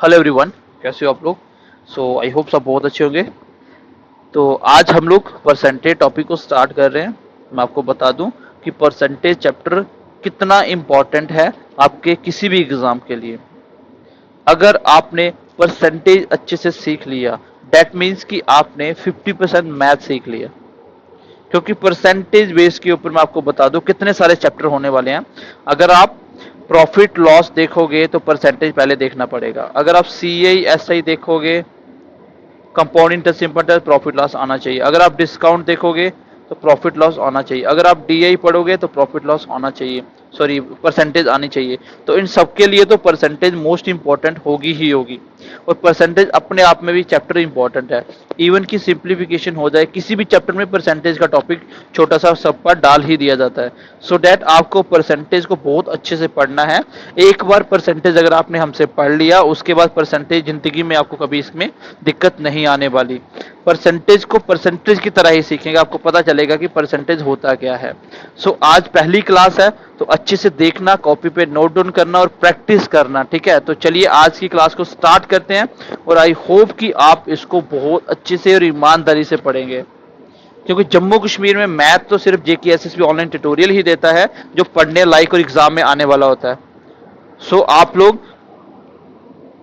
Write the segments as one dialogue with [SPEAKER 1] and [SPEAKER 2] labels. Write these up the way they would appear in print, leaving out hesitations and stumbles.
[SPEAKER 1] Hello everyone, कैसे हो आप लोग। आई होप सब बहुत अच्छे होंगे। तो आज हम लोग परसेंटेज टॉपिक को स्टार्ट कर रहे हैं। मैं आपको बता दूं कि परसेंटेज चैप्टर कितना इम्पोर्टेंट है आपके किसी भी एग्जाम के लिए। अगर आपने परसेंटेज अच्छे से सीख लिया, दैट मीन्स कि आपने 50% मैथ सीख लिया। क्योंकि परसेंटेज बेस के ऊपर मैं आपको बता दूं कितने सारे चैप्टर होने वाले हैं। अगर आप प्रॉफिट लॉस देखोगे तो परसेंटेज पहले देखना पड़ेगा। अगर आप सी आई एस आई देखोगे, compound interest, simple interest, profit loss आना चाहिए। अगर आप डिस्काउंट देखोगे तो प्रॉफिट लॉस आना चाहिए। अगर आप डीआई पढ़ोगे तो प्रॉफिट लॉस आना चाहिए, सॉरी परसेंटेज आनी चाहिए। तो इन सब के लिए तो परसेंटेज मोस्ट इंपॉर्टेंट होगी ही होगी। और परसेंटेज अपने आप में भी चैप्टर इंपॉर्टेंट है। इवन की सिंप्लीफिकेशन हो जाए किसी भी चैप्टर में, परसेंटेज का टॉपिक छोटा सा सब पर डाल ही दिया जाता है। सो डैट आपको परसेंटेज को बहुत अच्छे से पढ़ना है। एक बार परसेंटेज अगर आपने हमसे पढ़ लिया, उसके बाद परसेंटेज जिंदगी में आपको कभी इसमें दिक्कत नहीं आने वाली। परसेंटेज को परसेंटेज की तरह ही सीखेंगे, आपको पता चलेगा कि परसेंटेज होता क्या है। आज पहली क्लास है तो अच्छे से देखना, कॉपी पे नोट डाउन करना और प्रैक्टिस करना, ठीक है। तो चलिए आज की क्लास को स्टार्ट करते हैं और आई होप कि आप इसको बहुत अच्छे से और ईमानदारी से पढ़ेंगे। क्योंकि जम्मू कश्मीर में मैथ तो सिर्फ जेकेएसएसबी ऑनलाइन ट्यूटोरियल ही देता है जो पढ़ने लायक और एग्जाम में आने वाला होता है। आप लोग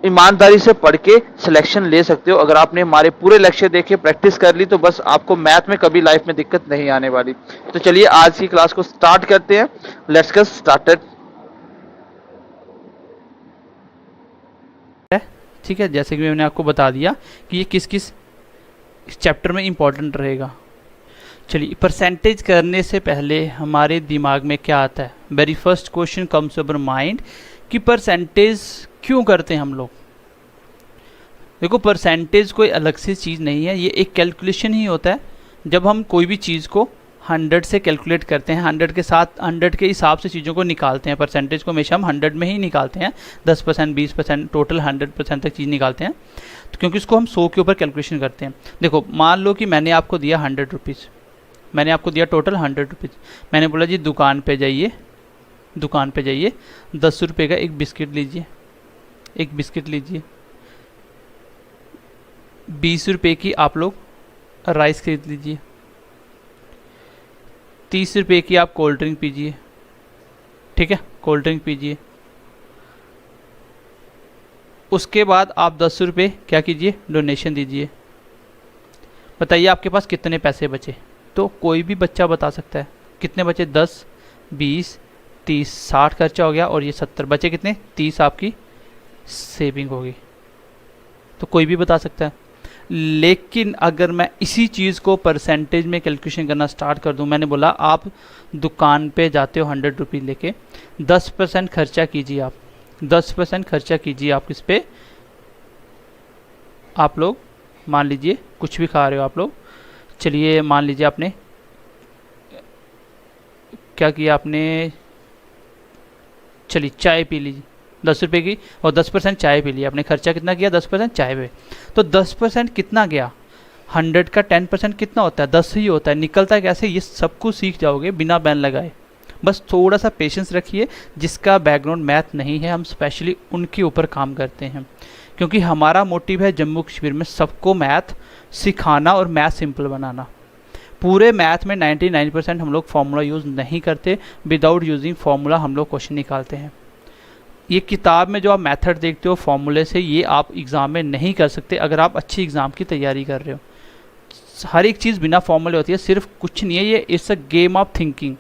[SPEAKER 1] ईमानदारी से पढ़ के सिलेक्शन ले सकते हो। अगर आपने हमारे पूरे लेक्चर देखे, प्रैक्टिस कर ली, तो बस आपको मैथ में कभी लाइफ में दिक्कत नहीं आने वाली। तो चलिए आज की क्लास को स्टार्ट करते हैं। Let's get started.
[SPEAKER 2] ठीक है, जैसे कि मैंने आपको बता दिया कि ये किस किस चैप्टर में इम्पोर्टेंट रहेगा। चलिए, परसेंटेज करने से पहले हमारे दिमाग में क्या आता है? Very first question comes over mind कि परसेंटेज क्यों करते हैं हम लोग। देखो, परसेंटेज कोई अलग से चीज़ नहीं है, ये एक कैलकुलेशन ही होता है। जब हम कोई भी चीज़ को 100 से कैलकुलेट करते हैं, 100 के साथ 100 के हिसाब से चीज़ों को निकालते हैं। परसेंटेज को हमेशा हम 100 में ही निकालते हैं, 10%, 20%, टोटल 100% तक चीज़ निकालते हैं। तो क्योंकि उसको हम 100 के ऊपर कैलकुलेशन करते हैं। देखो, मान लो कि मैंने आपको दिया 100 रुपीज़, मैंने आपको दिया टोटल 100 रुपीज़। मैंने बोला जी दुकान पे जाइए, 10 रुपये का एक बिस्किट लीजिए, एक बिस्किट लीजिए। 20 रुपये की आप लोग राइस खरीद लीजिए। 30 रुपये की आप कोल्ड ड्रिंक पीजिए, ठीक है, कोल्ड ड्रिंक पीजिए। उसके बाद आप 10 रुपये क्या कीजिए, डोनेशन दीजिए। बताइए आपके पास कितने पैसे बचे। तो कोई भी बच्चा बता सकता है कितने बचे। 10, 20, 30, 60 खर्चा हो गया और ये 70 बचे कितने, 30 आपकी सेविंग होगी। तो कोई भी बता सकता है। लेकिन अगर मैं इसी चीज़ को परसेंटेज में कैलकुलेशन करना स्टार्ट कर दूं, मैंने बोला आप दुकान पे जाते हो 100 रुपये लेके, 10% खर्चा कीजिए। आप 10% खर्चा कीजिए। आप किस पे, आप लोग मान लीजिए कुछ भी खा रहे हो आप लोग। चलिए मान लीजिए आपने क्या किया, आपने चलिए चाय पी लीजिए 10 रुपये की, और 10% चाय पी लिया आपने। खर्चा कितना किया, 10% चाय पे। तो 10% कितना गया, 100 का 10% कितना होता है, 10 ही होता है। निकलता है कैसे, ये सब कुछ सीख जाओगे बिना बैन लगाए। बस थोड़ा सा पेशेंस रखिए। जिसका बैकग्राउंड मैथ नहीं है, हम स्पेशली उनके ऊपर काम करते हैं। क्योंकि हमारा मोटिव है जम्मू कश्मीर में सबको मैथ सिखाना और मैथ सिंपल बनाना। पूरे मैथ में 99% हम लोग फार्मूला यूज़ नहीं करते। विदाउट यूजिंग फार्मूला हम लोग क्वेश्चन निकालते हैं। ये किताब में जो आप मेथड देखते हो फार्मूले से, ये आप एग्ज़ाम में नहीं कर सकते अगर आप अच्छी एग्ज़ाम की तैयारी कर रहे हो। हर एक चीज़ बिना फॉर्मूले होती है, सिर्फ कुछ नहीं है ये। It's a game of thinking.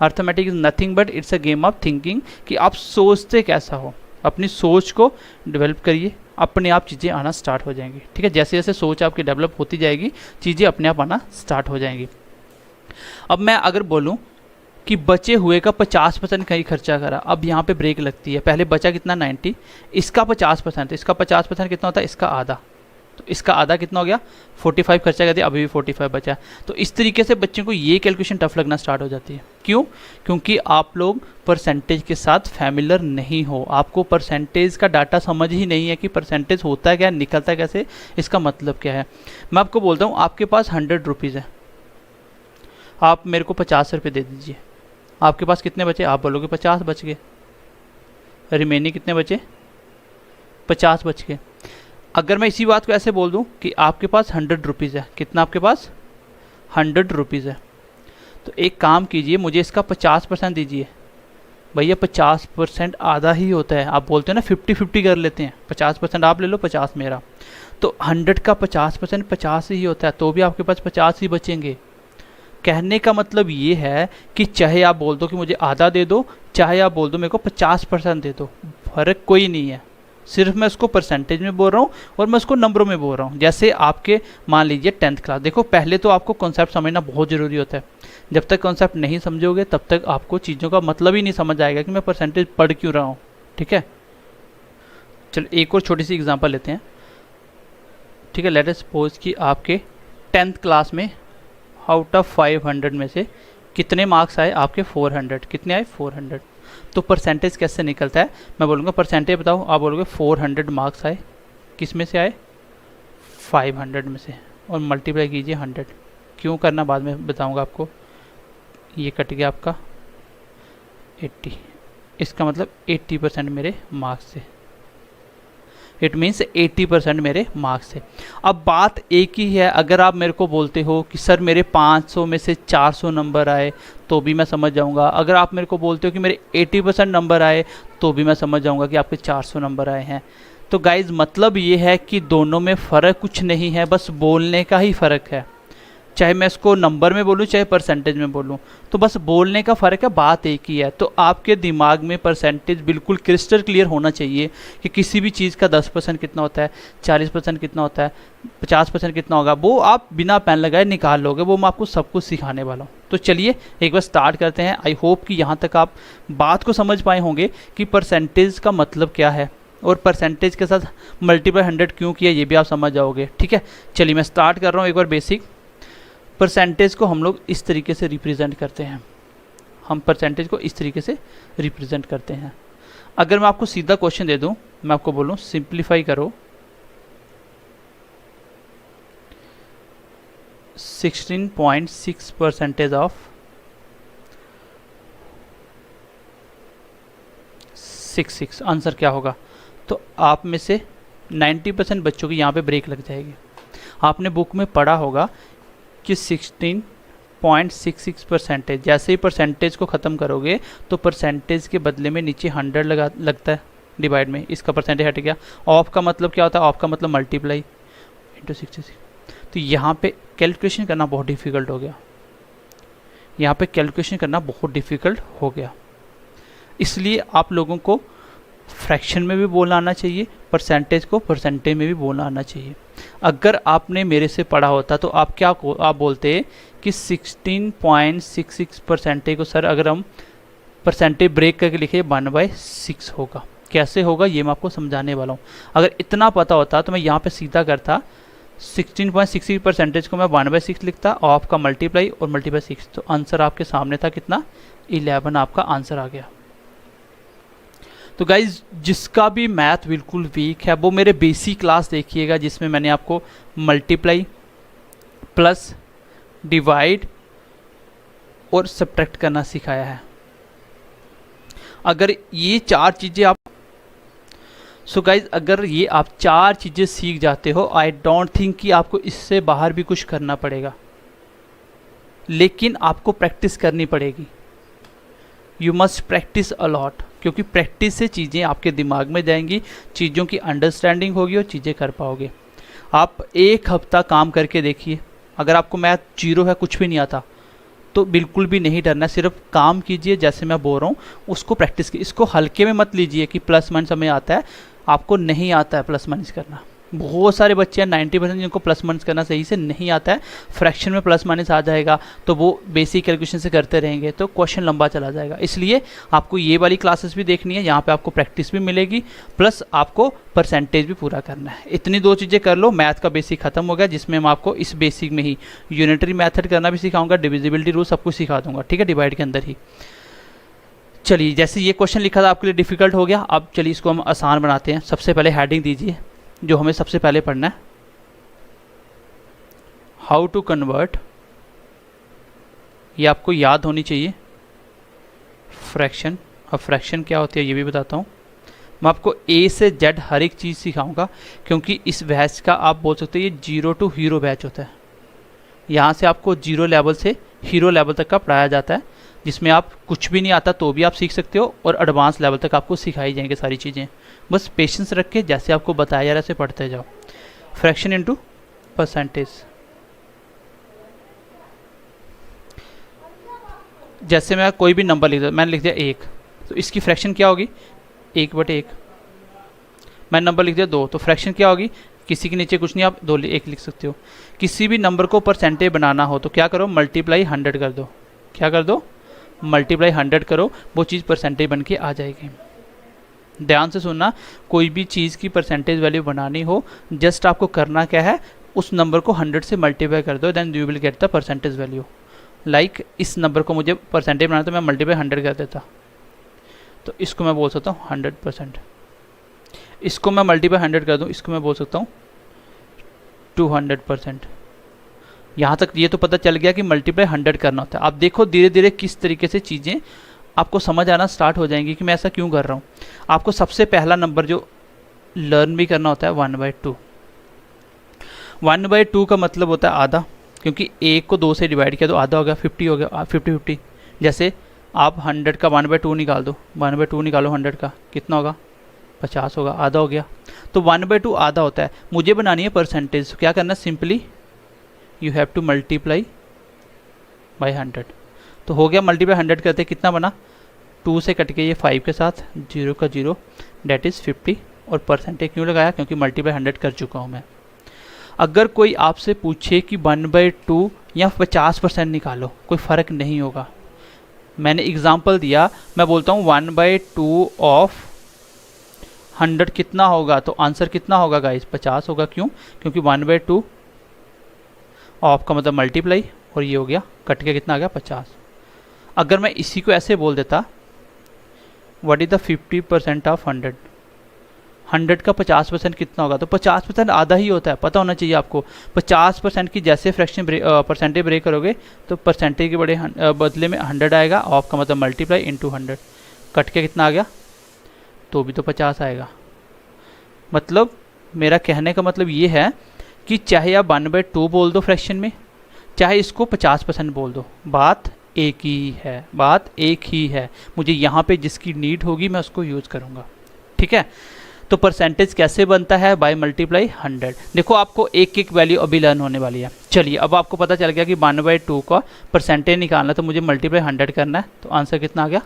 [SPEAKER 2] Arithmetic is nothing but it's a game of thinking, कि आप सोचते कैसा हो। अपनी सोच को डेवलप करिए, अपने आप चीज़ें आना स्टार्ट हो जाएंगी। ठीक है, जैसे जैसे सोच आपकी डेवलप होती जाएगी, चीज़ें अपने आप आना स्टार्ट हो जाएंगी। अब मैं अगर बोलूँ कि बचे हुए का 50% कहीं खर्चा करा, अब यहाँ पे ब्रेक लगती है। पहले बचा कितना, 90, इसका 50%, इसका 50% कितना होता है, इसका आधा। तो इसका आधा कितना हो गया, 45 खर्चा कर दिया, अभी भी 45 बचा। तो इस तरीके से बच्चों को ये कैलकुलेशन टफ लगना स्टार्ट हो जाती है। क्यों? क्योंकि आप लोग परसेंटेज के साथ फैमिलियर नहीं हो। आपको परसेंटेज का डाटा समझ ही नहीं है कि परसेंटेज होता है क्या, निकलता है कैसे, इसका मतलब क्या है। मैं आपको बोलता हूँ, आपके पास 100 रुपीज़ है, आप मेरे को 50 रुपये दे दीजिए। आपके पास कितने बचे, आप बोलोगे 50 बच गए। रिमेनिंग कितने बचे, 50 बच गए। अगर मैं इसी बात को ऐसे बोल दूं कि आपके पास 100 रुपीज़ है, कितना आपके पास 100 रुपीज़ है, तो एक काम कीजिए, मुझे इसका 50% दीजिए। भैया 50% आधा ही होता है, आप बोलते हो ना 50-50 कर लेते हैं, 50% आप ले लो 50 मेरा, तो 100 का 50% 50 ही होता है, तो भी आपके पास 50 ही बचेंगे। कहने का मतलब ये है कि चाहे आप बोल दो कि मुझे आधा दे दो, चाहे आप बोल दो मेरे को 50% दे दो, फ़र्क कोई नहीं है। सिर्फ मैं उसको परसेंटेज में बोल रहा हूँ और मैं उसको नंबरों में बोल रहा हूँ। जैसे आपके मान लीजिए 10th क्लास, देखो पहले तो आपको कॉन्सेप्ट समझना बहुत ज़रूरी होता है। जब तक कॉन्सेप्ट नहीं समझोगे तब तक आपको चीज़ों का मतलब ही नहीं समझ आएगा कि मैं परसेंटेज पढ़ क्यों रहा हूँ। ठीक है, चलो एक और छोटी सी एग्जांपल लेते हैं। ठीक है, लेट अस सपोज कि आपके 10th क्लास में आउट ऑफ 500 में से कितने मार्क्स आए आपके 400, कितने आए 400। तो परसेंटेज कैसे निकलता है, मैं बोलूँगा परसेंटेज बताओ, आप बोलोगे 400 मार्क्स आए, किस में से आए 500 में से, और मल्टीप्लाई कीजिए 100। क्यों करना बाद में बताऊँगा आपको। ये कट गया आपका 80, इसका मतलब 80% मेरे मार्क्स से, इट मीन्स 80% मेरे मार्क्स से। अब बात एक ही है, अगर आप मेरे को बोलते हो कि सर मेरे 500 में से 400 नंबर आए तो भी मैं समझ जाऊंगा, अगर आप मेरे को बोलते हो कि मेरे 80% नंबर आए तो भी मैं समझ जाऊंगा कि आपके 400 नंबर आए हैं। तो गाइज मतलब ये है कि दोनों में फ़र्क कुछ नहीं है, बस बोलने का ही फ़र्क है। चाहे मैं इसको नंबर में बोलूँ चाहे परसेंटेज में बोलूँ, तो बस बोलने का फ़र्क है, बात एक ही है। तो आपके दिमाग में परसेंटेज बिल्कुल क्रिस्टल क्लियर होना चाहिए कि किसी भी चीज़ का 10% कितना होता है, 40% कितना होता है, 50% कितना होगा, वो आप बिना पेन लगाए निकाल लोगे। वो मैं आपको सब कुछ सिखाने वाला हूँ। तो चलिए एक बार स्टार्ट करते हैं। आई होप कि यहाँ तक आप बात को समझ पाए होंगे कि परसेंटेज का मतलब क्या है और परसेंटेज के साथ मल्टीप्लाई 100 क्यों किया ये भी आप समझ जाओगे। ठीक है, चलिए मैं स्टार्ट कर रहा हूँ। एक बार बेसिक परसेंटेज को हम लोग इस तरीके से रिप्रेजेंट करते हैं, हम परसेंटेज को इस तरीके से रिप्रेजेंट करते हैं। अगर मैं आपको सीधा क्वेश्चन दे दूं, मैं आपको बोलूं सिंप्लीफाई करो 16.6% ऑफ 66, आंसर क्या होगा? तो आप में से 90% बच्चों की यहाँ पे ब्रेक लग जाएगी। आपने बुक में पढ़ा होगा कि 16.66%, जैसे ही परसेंटेज को ख़त्म करोगे तो परसेंटेज के बदले में नीचे 100 लगता है डिवाइड में, इसका परसेंटेज हट गया। ऑफ का मतलब क्या होता है? ऑफ का मतलब मल्टीप्लाई इंटू 66। तो यहाँ पे कैलकुलेशन करना बहुत डिफ़िकल्ट हो गया, यहाँ पे कैलकुलेशन करना बहुत डिफ़िकल्ट हो गया। इसलिए आप लोगों को फ्रैक्शन में भी बोलना आना चाहिए, परसेंटेज को परसेंटेज में भी बोलना आना चाहिए। अगर आपने मेरे से पढ़ा होता तो आप आप बोलते कि 16.66% को सर अगर हम परसेंटेज ब्रेक करके लिखे 1/6 होगा। कैसे होगा ये मैं आपको समझाने वाला हूँ। अगर इतना पता होता तो मैं यहाँ पे सीधा करता 16.66% को मैं 1/6 लिखता, ऑफ का मल्टीप्लाई और मल्टीप्लाई 6, तो आंसर आपके सामने था कितना? 11 आपका आंसर आ गया। तो गाइज जिसका भी मैथ बिल्कुल वीक है वो मेरे बेसिक क्लास देखिएगा, जिसमें मैंने आपको मल्टीप्लाई प्लस डिवाइड और सब्ट्रैक्ट करना सिखाया है। अगर ये चार चीज़ें आप गाइज अगर ये आप चार चीज़ें सीख जाते हो, आई डोंट थिंक कि आपको इससे बाहर भी कुछ करना पड़ेगा, लेकिन आपको प्रैक्टिस करनी पड़ेगी। यू मस्ट प्रैक्टिस अलॉट, क्योंकि प्रैक्टिस से चीज़ें आपके दिमाग में जाएंगी, चीज़ों की अंडरस्टैंडिंग होगी और चीज़ें कर पाओगे। आप एक हफ्ता काम करके देखिए, अगर आपको मैथ जीरो है, कुछ भी नहीं आता, तो बिल्कुल भी नहीं डरना, सिर्फ काम कीजिए जैसे मैं बोल रहा हूँ, उसको प्रैक्टिस कीजिए। इसको हल्के में मत लीजिए कि प्लस माइनस हमें आता है, आपको नहीं आता है प्लस माइनस करना। बहुत सारे बच्चे हैं 90% जिनको प्लस माइनस करना सही से नहीं आता है। फ्रैक्शन में प्लस माइनस आ जाएगा तो वो बेसिक कैलकुलेशन से करते रहेंगे तो क्वेश्चन लंबा चला जाएगा। इसलिए आपको ये वाली क्लासेस भी देखनी है, यहाँ पे आपको प्रैक्टिस भी मिलेगी, प्लस आपको परसेंटेज भी पूरा करना है। इतनी दो चीज़ें कर लो, मैथ का बेसिक खत्म हो गया, जिसमें मैं आपको इस बेसिक में ही यूनिटरी मेथड करना भी सिखाऊंगा, डिविजिबिलिटी रूल सब कुछ सिखा दूंगा। ठीक है, डिवाइड के अंदर ही। चलिए, जैसे ये क्वेश्चन लिखा था आपके लिए डिफिकल्ट हो गया, अब चलिए इसको हम आसान बनाते हैं। सबसे पहले हेडिंग दीजिए जो हमें सबसे पहले पढ़ना है, हाउ टू कन्वर्ट, ये आपको याद होनी चाहिए, फ्रैक्शन। अब फ्रैक्शन क्या होती है ये भी बताता हूँ, मैं आपको ए से जेड हर एक चीज़ सिखाऊंगा, क्योंकि इस बैच का आप बोल सकते हो ये 0 टू हीरो बैच होता है। यहाँ से आपको 0 लेवल से हीरो लेवल तक का पढ़ाया जाता है, जिसमें आप कुछ भी नहीं आता तो भी आप सीख सकते हो, और एडवांस लेवल तक आपको सिखाई जाएंगे सारी चीज़ें। बस पेशेंस रख के जैसे आपको बताया जा रहा है ऐसे पढ़ते जाओ। फ्रैक्शन इनटू परसेंटेज, जैसे मैं कोई भी नंबर लिख दिया, मैंने लिख दिया 1, तो इसकी फ्रैक्शन क्या होगी 1/1। मैंने नंबर लिख दिया 2, तो फ्रैक्शन क्या होगी, किसी के नीचे कुछ नहीं, आप 2 1 लिख सकते हो। किसी भी नंबर को परसेंटेज बनाना हो तो क्या करो, मल्टीप्लाई 100 कर दो। क्या कर दो, मल्टीप्लाई 100 करो, वो चीज़ परसेंटेज बन के आ जाएगी। ध्यान से सुनना, कोई भी चीज़ की परसेंटेज वैल्यू बनानी हो, जस्ट आपको करना क्या है, उस नंबर को 100 से मल्टीप्लाई कर दो, then you will get the percentage value. Like इस नंबर को मुझे परसेंटेज बनाना तो मैं मल्टीप्लाई 100 कर देता, तो इसको मैं बोल सकता हूँ 100%। इसको मैं मल्टीप्लाई 100 कर दूँ, इसको मैं बोल सकता हूँ 200%। यहाँ तक ये तो पता चल गया कि मल्टीप्लाई 100 करना होता है। आप देखो धीरे धीरे किस तरीके से चीज़ें आपको समझ आना स्टार्ट हो जाएंगी कि मैं ऐसा क्यों कर रहा हूँ। आपको सबसे पहला नंबर जो लर्न भी करना होता है 1/2। 1/2 का मतलब होता है आधा, क्योंकि 1 को 2 से डिवाइड किया तो आधा हो गया, 50 हो गया, 50-50। जैसे आप 100 का 1/2 निकाल दो, 1/2 निकालो 100 का, कितना होगा 50 होगा, आधा हो गया। तो 1/2 आधा होता है। मुझे बनानी है परसेंटेज, तो क्या करना है, simply you have to multiply by 100। तो हो गया, मल्टीप्लाई 100 करते कितना बना, 2 से कट के ये 5 के साथ 0 का 0, डेट इज़ 50। और परसेंटेज क्यों लगाया, क्योंकि मल्टीप्लाई 100 कर चुका हूँ मैं। अगर कोई आपसे पूछे कि 1/2 या 50% निकालो, कोई फ़र्क नहीं होगा। मैंने एग्जांपल दिया, मैं बोलता हूँ 1/2 ऑफ 100 कितना होगा, तो आंसर कितना होगा गाइस, 50 होगा। क्यों, क्योंकि 1/2 ऑफ का मतलब मल्टीप्लाई, और ये हो गया कट के कितना आ गया 50। अगर मैं इसी को ऐसे बोल देता, व्हाट इज़ द 50% ऑफ 100, 100 का 50% कितना होगा, तो 50% आधा ही होता है, पता होना चाहिए आपको। 50% की जैसे फ्रैक्शन परसेंटेज ब्रेक करोगे तो परसेंटेज के बदले में 100 आएगा, ऑफ का मतलब मल्टीप्लाई इंटू 100, कट के कितना आ गया, तो भी तो 50 आएगा। मतलब मेरा कहने का मतलब ये है कि चाहे आप 1/2 बोल दो फ्रैक्शन में, चाहे इसको 50% बोल दो, बात एक ही है, बात एक ही है। मुझे यहाँ पे जिसकी नीड होगी मैं उसको यूज़ करूँगा, ठीक है। तो परसेंटेज कैसे बनता है, बाय मल्टीप्लाई 100। देखो आपको एक एक वैल्यू अभी लर्न होने वाली है। चलिए अब आपको पता चल गया कि 1/2 का परसेंटेज निकालना, तो मुझे मल्टीप्लाई 100 करना है, तो आंसर कितना आ गया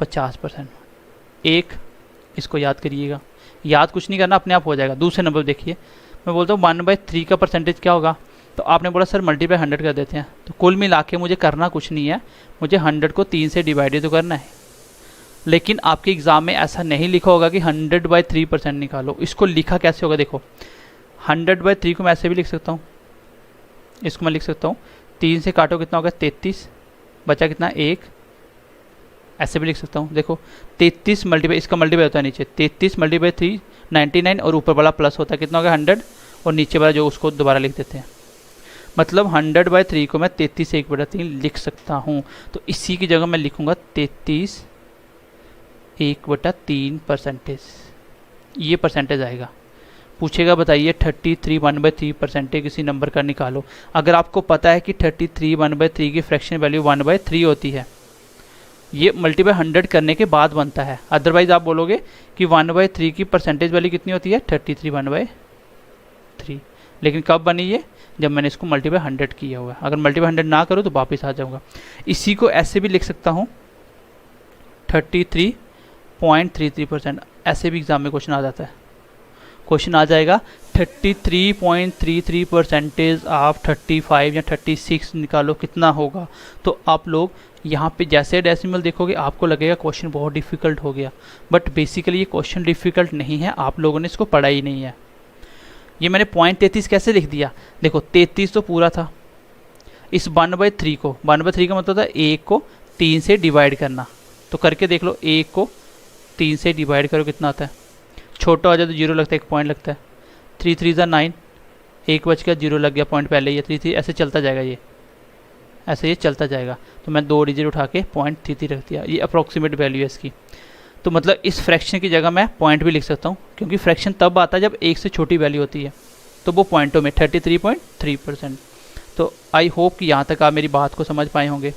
[SPEAKER 2] 50%। एक इसको याद करिएगा, याद कुछ नहीं करना, अपने आप हो जाएगा। दूसरे नंबर देखिए, मैं बोलता हूँ 1/3 का परसेंटेज क्या होगा, तो आपने बोला सर मल्टीप्लाई 100 कर देते हैं, तो कुल मिला के मुझे करना कुछ नहीं है, मुझे 100 को 3 से डिवाइड तो करना है। लेकिन आपके एग्ज़ाम में ऐसा नहीं लिखा होगा कि 100/3% निकालो। इसको लिखा कैसे होगा, देखो 100/3 को मैं ऐसे भी लिख सकता हूँ, इसको मैं लिख सकता हूँ 3 से काटो कितना होगा 33, बचा कितना 1, ऐसे भी लिख सकता हूँ। देखो 33 मल्टीप्लाई, इसका मल्टीप्लाई होता है नीचे 33 मल्टीप्लाई 3 99, और ऊपर वाला प्लस होता है कितना होगा 100, और नीचे वाला जो उसको दोबारा लिख देते हैं। मतलब 100/3 को मैं 33 से 1/3 लिख सकता हूँ। तो इसी की जगह मैं लिखूँगा 33 1/3 परसेंटेज, ये परसेंटेज आएगा। पूछेगा बताइए 33 1/3 परसेंटेज किसी नंबर का निकालो। अगर आपको पता है कि 33 1/3 की फ्रैक्शन वैल्यू 1/3 होती है, ये मल्टीप्लाई 100 करने के बाद बनता है। अदरवाइज आप बोलोगे कि 1/3 की परसेंटेज वैल्यू कितनी होती है 33 1/3, लेकिन कब बनी ये, जब मैंने इसको मल्टीप्लाई 100 किया हुआ है। अगर मल्टीप्लाई 100 ना करो तो वापस आ जाऊँगा। इसी को ऐसे भी लिख सकता हूँ 33.33%, ऐसे भी एग्जाम में क्वेश्चन आ जाता है। क्वेश्चन आ जाएगा 33.33 परसेंटेज ऑफ 35 या 36 निकालो कितना होगा। तो आप लोग यहाँ पे जैसे डेसिमल देखोगे आपको लगेगा क्वेश्चन बहुत डिफ़िकल्ट हो गया, बट बेसिकली ये क्वेश्चन डिफ़िकल्ट नहीं है, आप लोगों ने इसको पढ़ा ही नहीं है। ये मैंने 0.33 कैसे लिख दिया, देखो 33 तो पूरा था, इस 1/3 को, 1/3 का मतलब था 1 को 3 से डिवाइड करना, तो करके देख लो 1 को 3 से डिवाइड करो कितना आता है, छोटा हो जाए तो 0 लगता है, 1 पॉइंट लगता है, 3 3 ज़ा 9, 1 बच गया 0 लग गया पॉइंट पहले ही है, 3 3 ऐसे चलता जाएगा, ये ऐसे ये चलता जाएगा। तो मैं 2 डिजिट उठा के 0.33 रख दिया, ये अप्रॉक्सीमेट वैल्यू है इसकी। तो मतलब इस फ्रैक्शन की जगह मैं पॉइंट भी लिख सकता हूँ, क्योंकि फ्रैक्शन तब आता है जब एक से छोटी वैल्यू होती है, तो वो पॉइंटों में 33.3%। तो आई होप कि यहाँ तक आप मेरी बात को समझ पाए होंगे,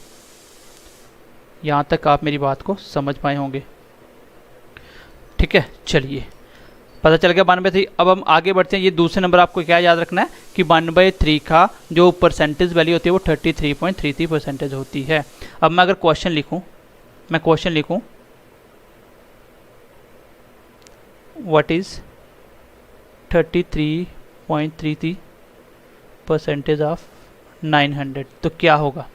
[SPEAKER 2] यहाँ तक आप मेरी बात को समझ पाए होंगे। ठीक है, चलिए पता चल गया 1/3। अब हम आगे बढ़ते हैं। ये दूसरे नंबर आपको क्या याद रखना है कि 1/3 का जो परसेंटेज वैल्यू होती है वो 33.33% होती है। अब मैं अगर क्वेश्चन लिखूं, मैं क्वेश्चन लिखूं व्हाट इज 33.33% ऑफ 900, तो क्या होगा।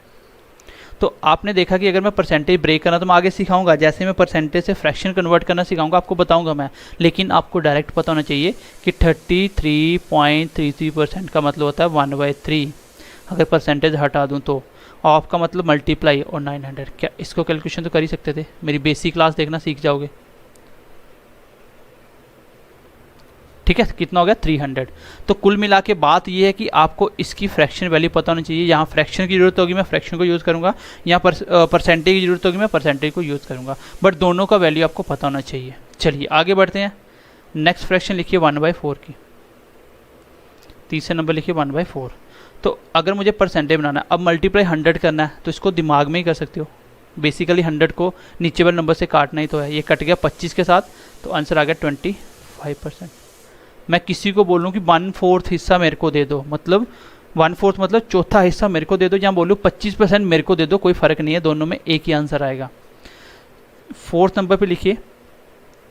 [SPEAKER 2] तो आपने देखा कि अगर मैं परसेंटेज ब्रेक करना तो मैं आगे सिखाऊंगा, जैसे मैं परसेंटेज से फ्रैक्शन कन्वर्ट करना सिखाऊंगा आपको बताऊंगा मैं, लेकिन आपको डायरेक्ट पता होना चाहिए कि 33.33% का मतलब होता है 1/3। अगर परसेंटेज हटा दूं तो आपका मतलब मल्टीप्लाई और 900। क्या इसको कैलकुलेशन तो कर ही सकते थे, मेरी बेसिक क्लास देखना सीख जाओगे। ठीक है, कितना हो गया 300। तो कुल मिला के बात ये है कि आपको इसकी फ्रैक्शन वैल्यू पता होनी चाहिए। यहाँ फ्रैक्शन की जरूरत होगी मैं फ्रैक्शन को यूज़ करूँगा, यहाँ परसेंटेज की जरूरत होगी मैं परसेंटेज को यूज़ करूँगा, बट दोनों का वैल्यू आपको पता होना चाहिए। चलिए आगे बढ़ते हैं। नेक्स्ट फ्रैक्शन लिखिए 1/4 की, तीसरे नंबर लिखिए 1/4। तो अगर मुझे परसेंटेज बनाना है, अब मल्टीप्लाई 100 करना है, तो इसको दिमाग में ही कर सकते हो। बेसिकली 100 को नीचे वाले नंबर से काटना ही तो है। ये कट गया 25 के साथ, तो आंसर आ गया 25%। मैं किसी को बोलूँ कि 1/4 हिस्सा मेरे को दे दो, मतलब 1/4 मतलब चौथा हिस्सा मेरे को दे दो, या बोलूँ 25% मेरे को दे दो, कोई फ़र्क नहीं है, दोनों में एक ही आंसर आएगा। 4th नंबर पे लिखिए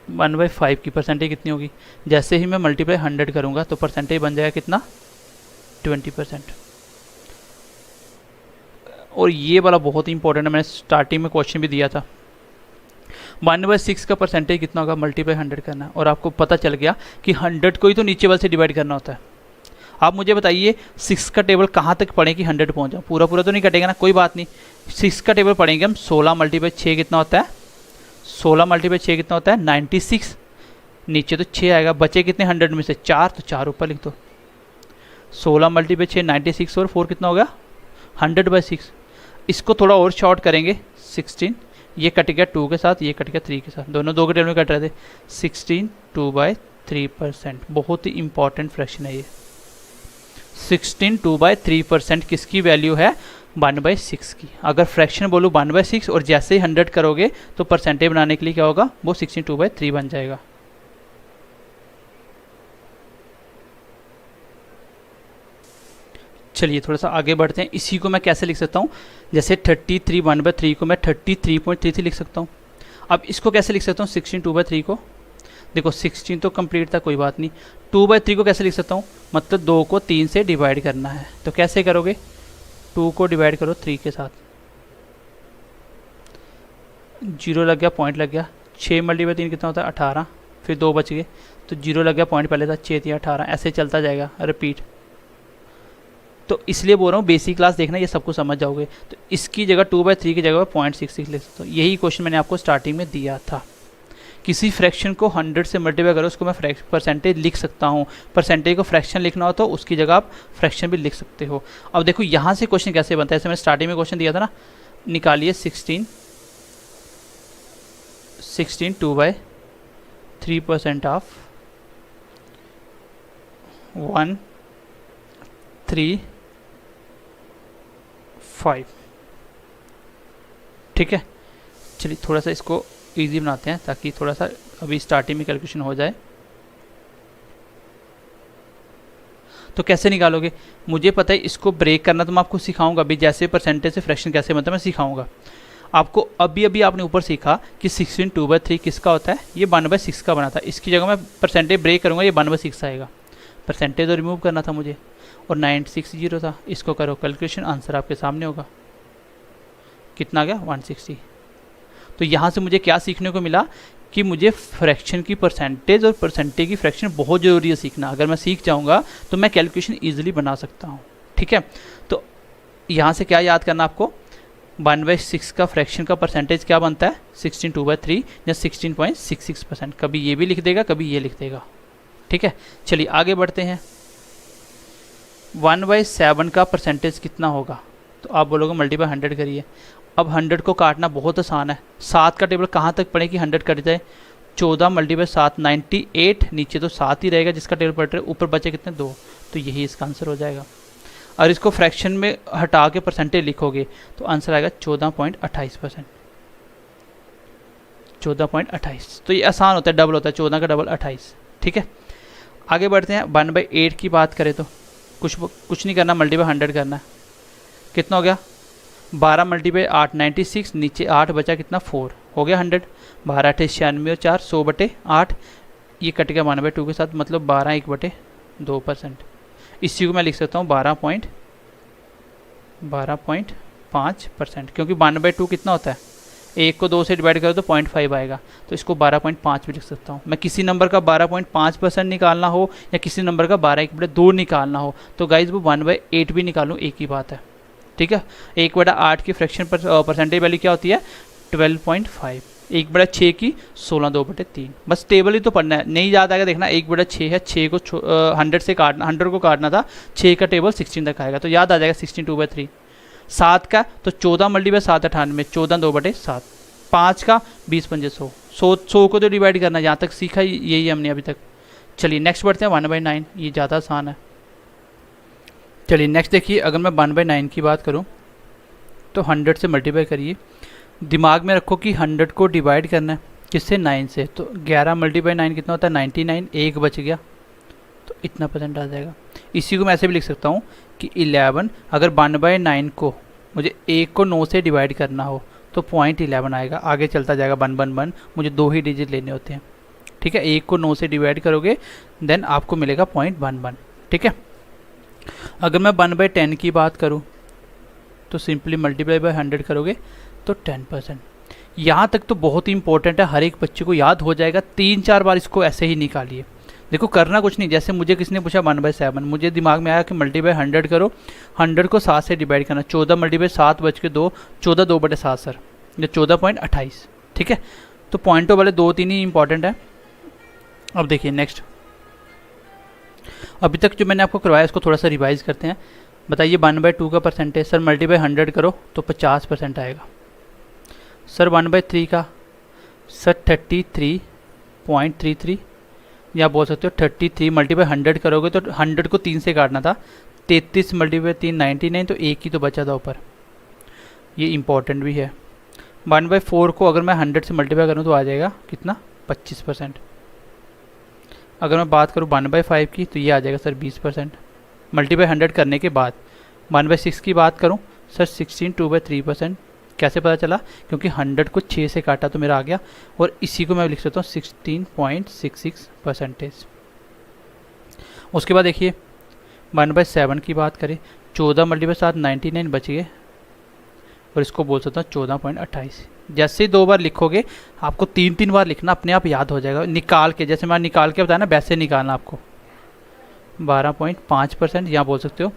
[SPEAKER 2] 1/5 की परसेंटेज कितनी होगी। जैसे ही मैं मल्टीप्लाई 100 करूँगा तो परसेंटेज बन जाएगा कितना 20%। और ये वाला बहुत ही इंपॉर्टेंट है, मैंने स्टार्टिंग में क्वेश्चन भी दिया था। 1/6 का परसेंटेज कितना होगा, मल्टीप्लाई 100 करना है, और आपको पता चल गया कि 100 को ही तो नीचे वाले से डिवाइड करना होता है। आप मुझे बताइए 6 का टेबल कहाँ तक पढ़ें कि 100 पहुँच जाओ। पूरा पूरा तो नहीं कटेगा ना, कोई बात नहीं। 6 का टेबल पढ़ेंगे हम। 16 × 6 कितना होता है, 16 × 6 कितना होता है 96। नीचे तो 6 आएगा, बचे कितने 100 में से 4, तो 4 ऊपर लिख दो। 16 × 6 96 और 4 कितना हो गया 100/6। इसको थोड़ा और शॉर्ट करेंगे 16, ये कट गया 2 के साथ, ये कट गया 3 के साथ, दोनों 2 के टेबल में कट रहे थे। 16 2/3%, बहुत ही इंपॉर्टेंट फ्रैक्शन है ये। 16 2/3% किसकी वैल्यू है 1/6 की। अगर फ्रैक्शन बोलूँ 1/6 और जैसे ही 100 करोगे तो परसेंटेज बनाने के लिए क्या होगा, वो 16 2/3 बन जाएगा। चलिए थोड़ा सा आगे बढ़ते हैं। इसी को मैं कैसे लिख सकता हूँ, जैसे 33 1/3 को मैं 33.33 लिख सकता हूँ। अब इसको कैसे लिख सकता हूँ 16 2/3 को, देखो 16 तो कंप्लीट था, कोई बात नहीं। 2/3 को कैसे लिख सकता हूँ, मतलब 2 को 3 से डिवाइड करना है। तो कैसे करोगे, 2 को डिवाइड करो 3 के साथ, 0 लग गया, पॉइंट लग गया। 6 × 3 कितना होता है 18, फिर 2 बच गए, तो 0 लग गया, पॉइंट पहले था, 6 3 18, ऐसे चलता जाएगा रिपीट। तो इसलिए बोल रहा हूँ बेसिक क्लास देखना, ये सबको समझ जाओगे। तो इसकी जगह 2/3 की जगह 0.66 लिख सकते हो। यही क्वेश्चन मैंने आपको स्टार्टिंग में दिया था। किसी फ्रैक्शन को 100 से मल्टीप्लाई करो, उसको मैं परसेंटेज लिख सकता हूँ। परसेंटेज को फ्रैक्शन लिखना हो तो उसकी जगह आप फ्रैक्शन भी लिख सकते हो। अब देखो यहाँ से क्वेश्चन कैसे बनता है, जैसे मैंने स्टार्टिंग में क्वेश्चन दिया था ना, निकालिए 16 2/3% ऑफ 135। ठीक है, चलिए थोड़ा सा इसको इजी बनाते हैं ताकि थोड़ा सा अभी स्टार्टिंग में कैलकुलेशन हो जाए। तो कैसे निकालोगे, मुझे पता है इसको ब्रेक करना, तो मैं आपको सिखाऊंगा अभी, जैसे परसेंटेज से फ्रैक्शन कैसे बनता है मैं सिखाऊंगा आपको। अभी आपने ऊपर सीखा कि 16 2/3 किसका होता है, ये 1/6 का बना था। इसकी जगह मैं परसेंटेज ब्रेक करूँगा, ये 1/6 आएगा। परसेंटेज तो रिमूव करना था मुझे, और 960 था। इसको करो कैलकुलेशन, आंसर आपके सामने होगा। कितना आ गया 160। तो यहाँ से मुझे क्या सीखने को मिला कि मुझे फ्रैक्शन की परसेंटेज और परसेंटेज की फ्रैक्शन बहुत ज़रूरी है सीखना। अगर मैं सीख जाऊँगा तो मैं कैलकुलेशन ईजिली बना सकता हूँ। ठीक है, तो यहाँ से क्या याद करना आपको, 1/6 का फ्रैक्शन का परसेंटेज क्या बनता है 16 2/3 या 16.66%। कभी ये भी लिख देगा, कभी ये लिख देगा। ठीक है, चलिए आगे बढ़ते हैं। 1/7 का परसेंटेज कितना होगा, तो आप बोलोगे मल्टीप्लाई 100 करिए। अब 100 को काटना बहुत आसान है। 7 का टेबल कहाँ तक पड़े कि 100 कट जाए? 14 मल्टीप्लाई 7 98, नीचे तो 7 ही रहेगा जिसका टेबल पड़ रहा है, ऊपर बचे कितने 2, तो यही इसका आंसर हो जाएगा। और इसको फ्रैक्शन में हटा के परसेंटेज लिखोगे तो आंसर आएगा 14.28%। 14.28, तो ये आसान होता है, डबल होता है, 14 का डबल 28। ठीक है, आगे बढ़ते हैं। 1/8 की बात करें तो कुछ नहीं करना, मल्टीप्लाई 100 करना है। कितना हो गया? 12 मल्टीप्लाई 8 96, नीचे 8 बचा कितना 4, हो गया 100। 12 8 96 और 4 100/8, ये कट गया 1/2 के साथ, मतलब 12 1/2%। इसी को मैं लिख सकता हूँ 12.5%, क्योंकि 1/2 कितना होता है? 1 को 2 से डिवाइड करो तो 0.5 आएगा, तो इसको 12.5 भी लिख सकता हूँ। मैं किसी नंबर का 12.5% निकालना हो या किसी नंबर का 12/2 निकालना हो तो गाइज वो 1/8 भी निकालूँ, एक ही बात है। ठीक है, 1/8 की फ्रैक्शन परसेंटेज वैल्यू क्या होती है? 12.5। 1/6 की 16 2/3। बस टेबल ही तो पढ़ना है, नहीं याद आएगा देखना। 1/6 है, 6 को 100 से काटना, 100 को काटना था, 6 का टेबल 16 तक आएगा, तो याद आ जाएगा 16 2/3। 7 का तो 14 मल्टीप्लाई 7 98, 14 2/7। 5 का 20 पंजे 100, 100 को तो डिवाइड करना, यहाँ तक सीखा यही हमने अभी तक। चलिए नेक्स्ट बढ़ते हैं 1/9, ये ज़्यादा आसान है। चलिए नेक्स्ट देखिए, अगर मैं 1/9 की बात करूँ तो 100 से मल्टीप्लाई करिए। दिमाग में रखो कि 100 को डिवाइड करना है किससे? 9 से, तो 11 मल्टीप्लाई 9 कितना होता है? 99, एक बच गया तो इतना परसेंट आ जाएगा। इसी को मैं ऐसे भी लिख सकता हूँ कि 11, अगर 1/9 को मुझे 1 को 9 से डिवाइड करना हो तो 0.11 आएगा, आगे चलता जाएगा 1 मुझे 2 ही डिजिट लेने होते हैं। ठीक है, 1 को 9 से डिवाइड करोगे देन आपको मिलेगा 0.11। ठीक है, अगर मैं 1/10 की बात करूँ तो सिंपली मल्टीप्लाई बाय 100 करोगे तो 10%। यहाँ तक तो बहुत ही इंपॉर्टेंट है, हर एक बच्चे को याद हो जाएगा। 3-4 बार इसको ऐसे ही निकालिए। देखो करना कुछ नहीं, जैसे मुझे किसी ने पूछा 1/7, मुझे दिमाग में आया कि मल्टीप्लाई 100 करो, 100 को 7 से डिवाइड करना, 14 मल्टीप्लाई 7 बच के 2, 14 2/7 सर, या 14.28। ठीक है, तो पॉइंटों वाले 2-3 ही इंपॉर्टेंट है। अब देखिए नेक्स्ट, अभी तक जो मैंने आपको करवाया उसको थोड़ा सा रिवाइज करते हैं। बताइए 1/2 का परसेंटेज, सर मल्टीप्लाई 100 करो तो 50% आएगा। सर 1/3 का, सर 33.33, या बोल सकते हो 33 मल्टीप्लाई 100 करोगे तो 100 को 3 से काटना था, 33 मल्टीप्लाई 3 99, तो एक ही तो बचा था ऊपर, ये इंपॉर्टेंट भी है। 1/4 को अगर मैं 100 से मल्टीप्लाई करूँ तो आ जाएगा कितना? 25%। अगर मैं बात करूँ 1/5 की तो ये आ जाएगा सर 20% मल्टीप्लाई 100 करने के बाद। 1/6 की बात करूँ सर 16 2/3%। कैसे पता चला? क्योंकि 100 को 6 से काटा तो मेरा आ गया, और इसी को मैं लिख सकता हूँ 16.66%। उसके बाद देखिए 1/7 की बात करें, 14 मल्टीप्लाई 7 99 बच गए, और इसको बोल सकता हूँ 14.28। जैसे ही 2 बार लिखोगे आपको 3-3 बार लिखना, अपने आप याद हो जाएगा निकाल के, जैसे मैं निकाल के बताया ना वैसे निकालना आपको। 12.5%, यहाँ बोल सकते हो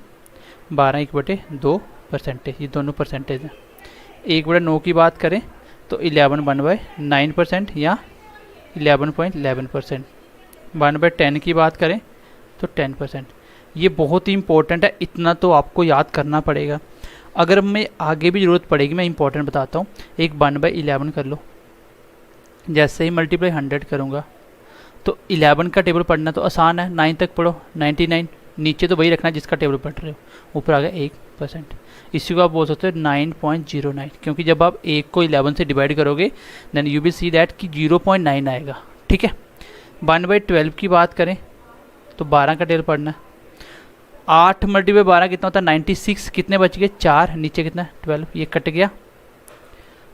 [SPEAKER 2] 12 1/2%, ये दोनों परसेंटेज हैं। 1/9 की बात करें तो 11/9% या 11.11%। 1/10 की बात करें तो 10%। ये बहुत ही इंपॉर्टेंट है, इतना तो आपको याद करना पड़ेगा। अगर मैं आगे भी ज़रूरत पड़ेगी मैं इंपॉर्टेंट बताता हूँ। एक 1/11 कर लो, जैसे ही मल्टीप्लाई 100 करूँगा तो 11 का टेबल पढ़ना तो आसान है, 9 तक पढ़ो, 99, नीचे तो वही रखना जिसका टेबल पढ़ रहे हो, ऊपर आ गया 1%। इसी को आप बोल सकते हो 9.09, क्योंकि जब आप 1 को 11 से डिवाइड करोगे then you will see that कि 0.9 आएगा। ठीक है, 1/12 की बात करें तो 12 का टेबल पढ़ना है। 8 मल्टीप्लाई 12 कितना होता है? 96, कितने बच गए? 4, नीचे कितना? 12, ये कट गया,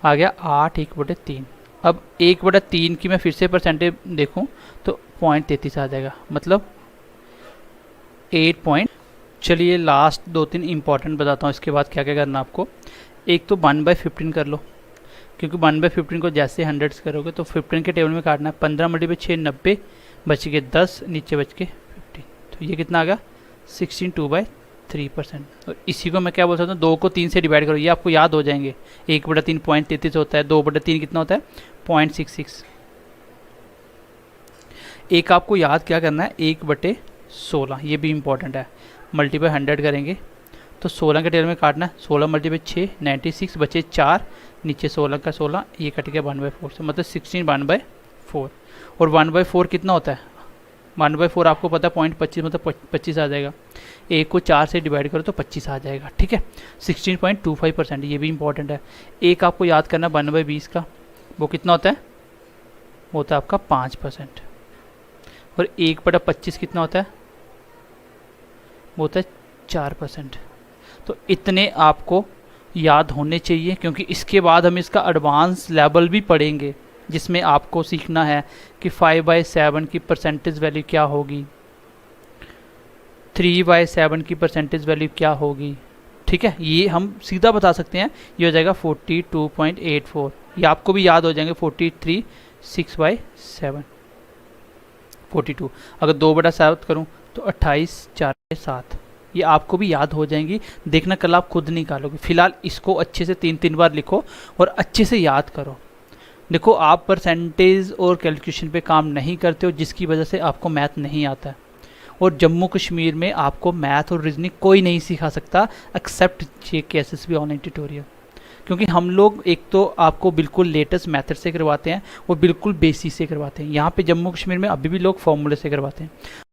[SPEAKER 2] आ गया 8 1/3। अब 1/3 की मैं फिर से परसेंटेज देखूं तो 0.33 आ जाएगा, मतलब 8 चलिए लास्ट 2-3 इंपॉर्टेंट बताता हूँ, इसके बाद क्या क्या करना आपको। एक तो 1/15 कर लो, क्योंकि 1/15 को जैसे 100 करोगे तो 15 के टेबल में काटना है। 15 मल्टीप्लाई 6 90, बच के 10, नीचे बच के 50, तो ये कितना आ गया? 16 2/3%। और इसी को मैं क्या बोल सकता हूँ? 2 को 3 से डिवाइड करो, ये आपको याद हो जाएंगे। 1/3 0.33 होता है, 2/3 कितना होता है? 0.66। एक आपको याद क्या करना है? 1/16, ये भी इंपॉर्टेंट है। मल्टीप्लाई 100 करेंगे तो 16 के टेबल में काटना है, 16 मल्टीप्लाई 6 96 बचे 4, नीचे 16 का 16, ये कट गया 1/4 से, मतलब 16 1/4। और 1/4 कितना होता है, 1/4 आपको पता है 0.25 मतलब 25 आ जाएगा। एक को 4 से डिवाइड करो तो 25 आ जाएगा, ठीक है। 16.25%, ये भी इंपॉर्टेंट है। एक आपको याद करना 1/20 का, वो कितना होता है, वो होता है आपका 5%। और 1/25 कितना होता है, वो होता है 4%। तो इतने आपको याद होने चाहिए, क्योंकि इसके बाद हम इसका एडवांस लेवल भी पढ़ेंगे, जिसमें आपको सीखना है कि 5/7 की परसेंटेज वैल्यू क्या होगी, 3/7 की परसेंटेज वैल्यू क्या होगी, ठीक है। ये हम सीधा बता सकते हैं, ये हो जाएगा 42.84। ये आपको भी याद हो जाएंगे 43 6/7 42। अगर 2/7 करूँ तो 28 4/7, ये आपको भी याद हो जाएंगी। देखना कल आप खुद निकालोगे। फिलहाल इसको अच्छे से 3-3 बार लिखो और अच्छे से याद करो। देखो, आप परसेंटेज और कैलकुलेशन पे काम नहीं करते हो, जिसकी वजह से आपको मैथ नहीं आता है। और जम्मू कश्मीर में आपको मैथ और रीजनिंग कोई नहीं सिखा सकता एक्सेप्ट JKSSB ऑनलाइन ट्यूटोरियल, क्योंकि हम लोग एक तो आपको बिल्कुल लेटेस्ट मेथड से करवाते हैं और बिल्कुल बेसिक से करवाते हैं। यहाँ पे जम्मू कश्मीर में अभी भी लोग फॉर्मूले से करवाते हैं।